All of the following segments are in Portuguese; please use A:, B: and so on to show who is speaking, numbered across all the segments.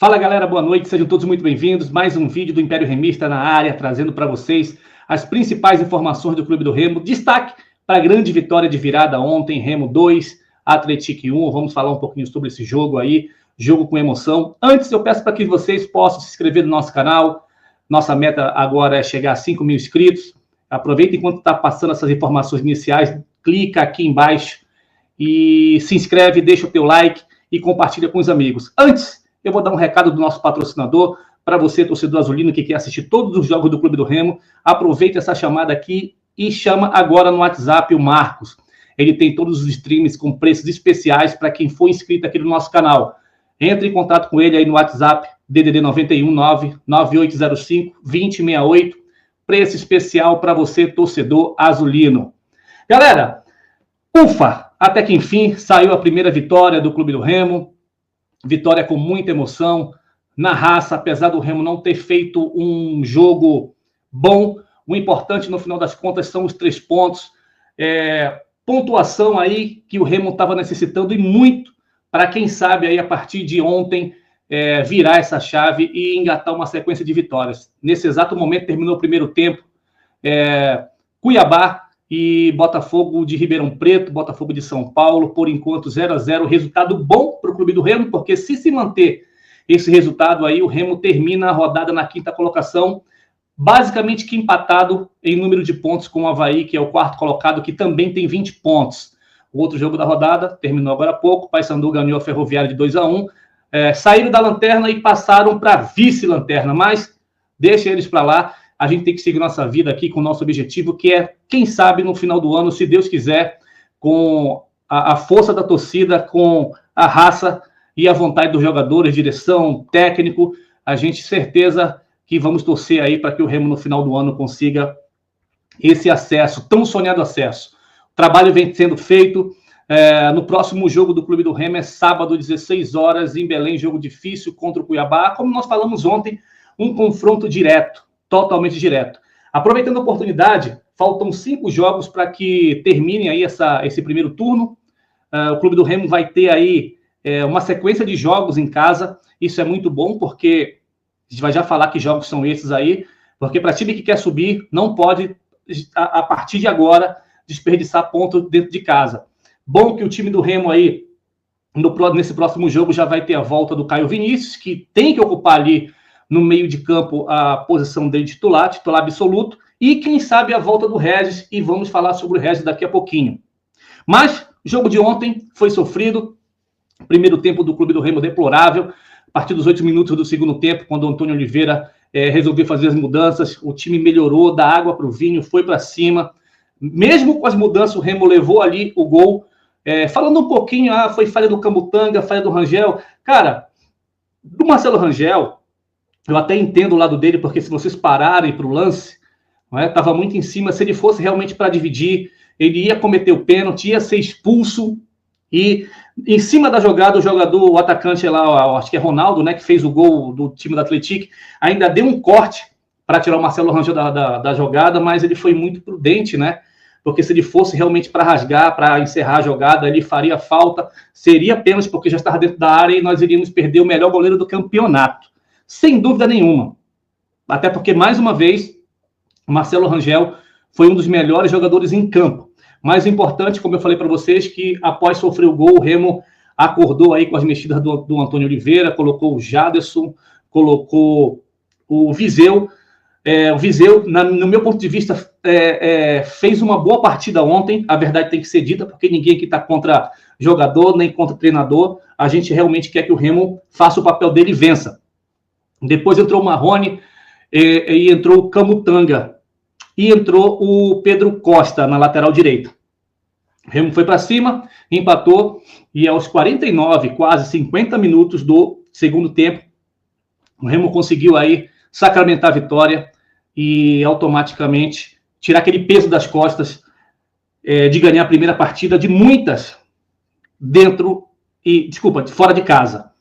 A: Fala galera, boa noite, sejam todos muito bem-vindos. Mais um vídeo do Império Remista na área, trazendo para vocês as principais informações do Clube do Remo. Destaque para a grande vitória de virada ontem, Remo 2, Atlético 1. Vamos falar um pouquinho sobre esse jogo aí, jogo com emoção. Antes, eu peço para que vocês possam se inscrever no nosso canal. Nossa meta agora é chegar a 5 mil inscritos. Aproveita enquanto está passando essas informações iniciais, clica aqui embaixo e se inscreve, deixa o teu like e compartilha com os amigos. Antes, eu vou dar um recado do nosso patrocinador para você, torcedor azulino, que quer assistir todos os jogos do Clube do Remo. Aproveita essa chamada aqui e chama agora no WhatsApp o Marcos. Ele tem todos os streams com preços especiais para quem for inscrito aqui no nosso canal. Entre em contato com ele aí no WhatsApp, DDD 91 99805 2068. Preço especial para você, torcedor azulino. Galera, ufa! Até que enfim saiu a primeira vitória do Clube do Remo. Vitória com muita emoção, na raça, apesar do Remo não ter feito um jogo bom. O importante, no final das contas, são os 3 pontos. Pontuação aí que o Remo estava necessitando e muito para, quem sabe, aí, a partir de ontem, virar essa chave e engatar uma sequência de vitórias. Nesse exato momento, terminou o primeiro tempo. Cuiabá e Botafogo de Ribeirão Preto, Botafogo de São Paulo, por enquanto 0-0, resultado bom para o Clube do Remo, porque se manter esse resultado aí, o Remo termina a rodada na 5ª colocação, basicamente que empatado em número de pontos com o Avaí, que é o 4º colocado, que também tem 20 pontos. O outro jogo da rodada terminou agora há pouco, Paysandu ganhou a Ferroviária de 2-1, saíram da lanterna e passaram para vice-lanterna, mas deixa eles para lá. A gente tem que seguir nossa vida aqui com o nosso objetivo, que é, quem sabe, no final do ano, se Deus quiser, com a força da torcida, com a raça e a vontade dos jogadores, direção, técnico, a gente certeza que vamos torcer aí para que o Remo, no final do ano, consiga esse acesso, tão sonhado acesso. O trabalho vem sendo feito. No próximo jogo do Clube do Remo é sábado, 16 horas, em Belém, jogo difícil contra o Cuiabá. Como nós falamos ontem, um confronto direto. Totalmente direto. Aproveitando a oportunidade, faltam 5 jogos para que terminem aí esse primeiro turno. O Clube do Remo vai ter aí uma sequência de jogos em casa. Isso é muito bom, porque a gente vai já falar que jogos são esses aí, porque para time que quer subir, não pode, a partir de agora, desperdiçar ponto dentro de casa. Bom que o time do Remo aí, nesse próximo jogo, já vai ter a volta do Caio Vinícius, que tem que ocupar ali no meio de campo a posição dele titular absoluto, e quem sabe a volta do Regis, e vamos falar sobre o Regis daqui a pouquinho. Mas o jogo de ontem foi sofrido, primeiro tempo do Clube do Remo deplorável, a partir dos 8 minutos do segundo tempo, quando o Antônio Oliveira resolveu fazer as mudanças, o time melhorou, da água para o vinho, foi para cima, mesmo com as mudanças o Remo levou ali o gol. Falando um pouquinho, foi falha do Camutanga, falha do Rangel, cara, do Marcelo Rangel, eu até entendo o lado dele, porque se vocês pararem para o lance, estava muito em cima. Se ele fosse realmente para dividir, ele ia cometer o pênalti, ia ser expulso. E em cima da jogada, o atacante lá, acho que é Ronaldo, né, que fez o gol do time do Atlético, ainda deu um corte para tirar o Marcelo Rangel da jogada, mas ele foi muito prudente, né? Porque se ele fosse realmente para rasgar, para encerrar a jogada, ele faria falta, seria pênalti, porque já estava dentro da área e nós iríamos perder o melhor goleiro do campeonato. Sem dúvida nenhuma. Até porque, mais uma vez, o Marcelo Rangel foi um dos melhores jogadores em campo. Mais importante, como eu falei para vocês, que após sofrer o gol, o Remo acordou aí com as mexidas do Antônio Oliveira, colocou o Jaderson, colocou o Viseu. O Viseu, no meu ponto de vista, fez uma boa partida ontem. A verdade tem que ser dita, porque ninguém aqui está contra jogador, nem contra treinador. A gente realmente quer que o Remo faça o papel dele e vença. Depois entrou o Marrone e entrou o Camutanga. E entrou o Pedro Costa na lateral direita. O Remo foi para cima, empatou, e aos 49, quase 50 minutos do segundo tempo, o Remo conseguiu aí sacramentar a vitória e automaticamente tirar aquele peso das costas de ganhar a primeira partida de muitas fora de casa.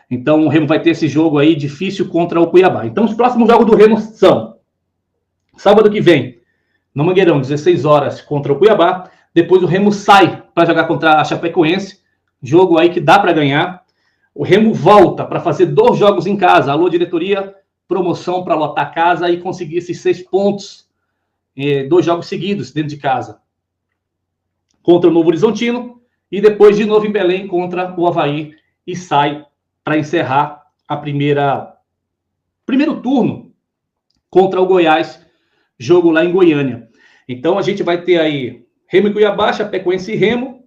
A: Então o Remo vai ter esse jogo aí difícil contra o Cuiabá. Então os próximos jogos do Remo são sábado que vem, no Mangueirão, 16 horas, contra o Cuiabá. Depois o Remo sai para jogar contra a Chapecoense, jogo aí que dá para ganhar. O Remo volta para fazer 2 jogos em casa. Alô, diretoria, promoção para lotar a casa e conseguir esses 6 pontos, 2 jogos seguidos dentro de casa. Contra o Novo Horizontino e depois de novo em Belém contra o Avaí e sai para encerrar a primeiro turno contra o Goiás, jogo lá em Goiânia. Então a gente vai ter aí Remo e Cuiabá, Chapecoense e Remo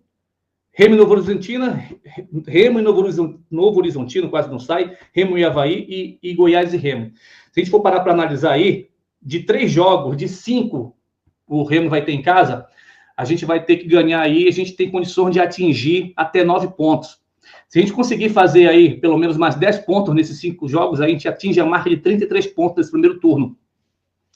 A: e Novo Horizontino, Remo e Novo Horizontino, quase não sai, Remo e Avaí e Goiás e Remo. Se a gente for parar para analisar aí, de 3 jogos, de 5 o Remo vai ter em casa, a gente vai ter que ganhar aí, a gente tem condições de atingir até 9 pontos. Se a gente conseguir fazer aí pelo menos mais 10 pontos nesses 5 jogos, a gente atinge a marca de 33 pontos nesse primeiro turno.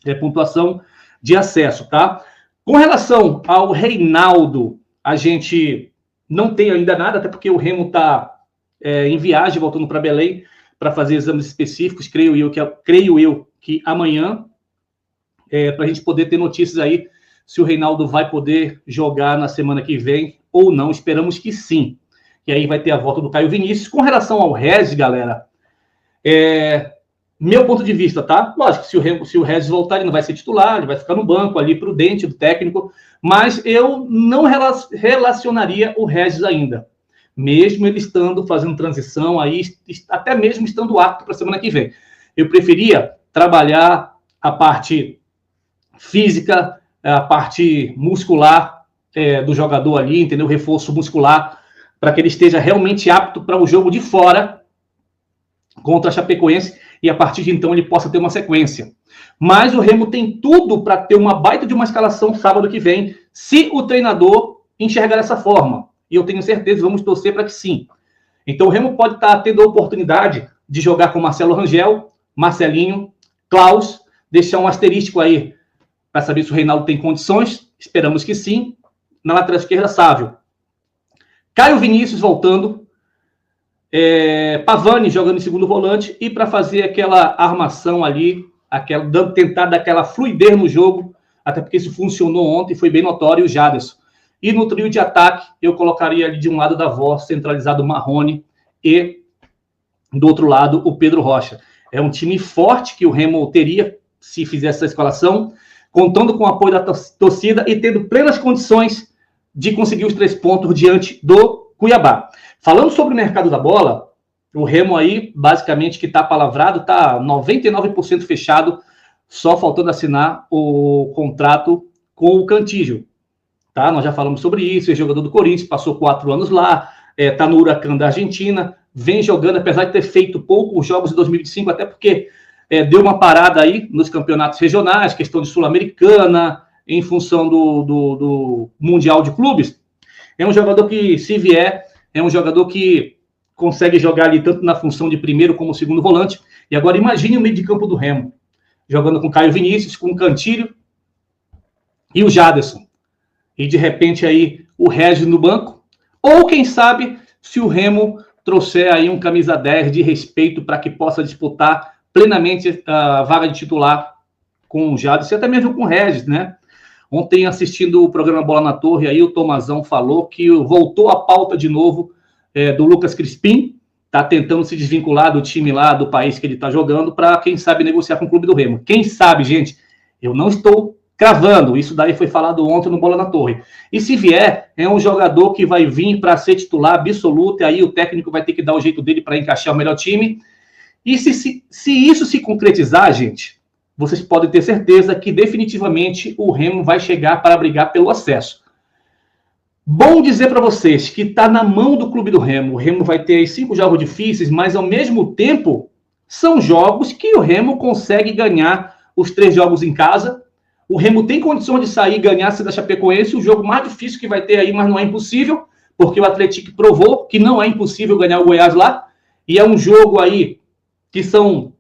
A: É pontuação de acesso, tá? Com relação ao Reinaldo, a gente não tem ainda nada, até porque o Remo está em viagem, voltando para Belém, para fazer exames específicos, creio eu que amanhã, para a gente poder ter notícias aí se o Reinaldo vai poder jogar na semana que vem ou não. Esperamos que sim. E aí vai ter a volta do Caio Vinícius. Com relação ao Regis, galera, meu ponto de vista, tá? Lógico, se o Regis voltar, ele não vai ser titular, ele vai ficar no banco ali, prudente do técnico, mas eu não relacionaria o Regis ainda. Mesmo ele fazendo transição aí, até mesmo estando apto para a semana que vem. Eu preferia trabalhar a parte física, a parte muscular do jogador ali, entendeu? Reforço muscular, para que ele esteja realmente apto para o jogo de fora contra a Chapecoense e a partir de então ele possa ter uma sequência. Mas o Remo tem tudo para ter uma baita de uma escalação sábado que vem, se o treinador enxergar dessa forma. E eu tenho certeza, vamos torcer para que sim. Então o Remo pode estar tendo a oportunidade de jogar com Marcelo Rangel, Marcelinho, Klaus, deixar um asterístico aí para saber se o Reinaldo tem condições. Esperamos que sim. Na lateral esquerda, Sávio. Caio Vinícius voltando. Pavani jogando em segundo volante. E para fazer aquela armação ali, tentar dar aquela fluidez no jogo, até porque isso funcionou ontem, foi bem notório, o Jaderson. E no trio de ataque, eu colocaria ali de um lado da voz, centralizado o Marrone, e do outro lado o Pedro Rocha. É um time forte que o Remo teria se fizesse essa escalação, contando com o apoio da torcida e tendo plenas condições de conseguir os 3 pontos diante do Cuiabá. Falando sobre o mercado da bola, o Remo aí, basicamente, que está palavrado, está 99% fechado, só faltando assinar o contrato com o Cantígio. Tá? Nós já falamos sobre isso, é jogador do Corinthians, passou 4 anos lá, está no Huracan da Argentina, vem jogando, apesar de ter feito poucos jogos em 2025, até porque deu uma parada aí nos campeonatos regionais, questão de Sul-Americana, em função do Mundial de Clubes. É um jogador que, se vier, é um jogador que consegue jogar ali tanto na função de primeiro como segundo volante. E agora imagine o meio de campo do Remo, jogando com Caio Vinícius, com o Cantilho e o Jaderson. E de repente aí o Regis no banco. Ou quem sabe se o Remo trouxer aí um camisa 10 de respeito para que possa disputar plenamente a vaga de titular com o Jaderson e até mesmo com o Regis, né? Ontem, assistindo o programa Bola na Torre, aí o Tomazão falou que voltou a pauta de novo do Lucas Crispim, tá tentando se desvincular do time lá, do país que ele tá jogando, para, quem sabe, negociar com o clube do Remo. Quem sabe, gente, eu não estou cravando, isso daí foi falado ontem no Bola na Torre. E se vier, é um jogador que vai vir para ser titular absoluto, e aí o técnico vai ter que dar o jeito dele para encaixar o melhor time. E se isso se concretizar, gente, vocês podem ter certeza que definitivamente o Remo vai chegar para brigar pelo acesso. Bom dizer para vocês que está na mão do clube do Remo. O Remo vai ter 5 jogos difíceis, mas ao mesmo tempo são jogos que o Remo consegue ganhar os 3 jogos em casa. O Remo tem condições de sair e ganhar-se da Chapecoense, o jogo mais difícil que vai ter aí, mas não é impossível, porque o Atlético provou que não é impossível ganhar o Goiás lá. E é um jogo aí que são,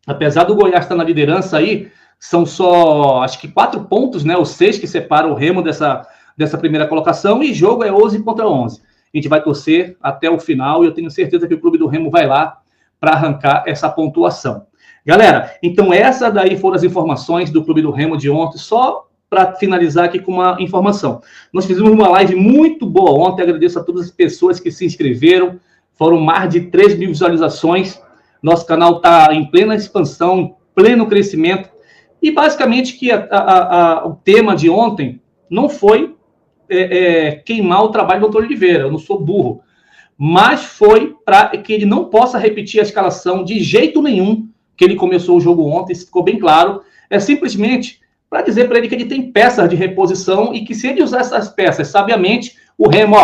A: apesar do Goiás estar na liderança aí, são só, acho que 4 pontos, né? Os 6 que separam o Remo dessa primeira colocação, e jogo é 11 contra 11. A gente vai torcer até o final, e eu tenho certeza que o clube do Remo vai lá para arrancar essa pontuação. Galera, então essa daí foram as informações do clube do Remo de ontem, só para finalizar aqui com uma informação. Nós fizemos uma live muito boa ontem, agradeço a todas as pessoas que se inscreveram, foram mais de 3 mil visualizações. Nosso canal está em plena expansão, em pleno crescimento. E basicamente que o tema de ontem não foi queimar o trabalho do doutor Oliveira, eu não sou burro, mas foi para que ele não possa repetir a escalação de jeito nenhum que ele começou o jogo ontem, isso ficou bem claro. É simplesmente para dizer para ele que ele tem peças de reposição e que se ele usar essas peças sabiamente, o Remo,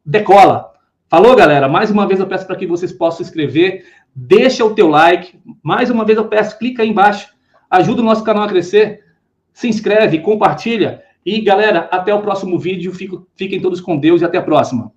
A: decola. Falou, galera? Mais uma vez eu peço para que vocês possam se inscrever, deixa o teu like, mais uma vez eu peço, clica aí embaixo, ajuda o nosso canal a crescer, se inscreve, compartilha, e galera, até o próximo vídeo, fiquem todos com Deus e até a próxima.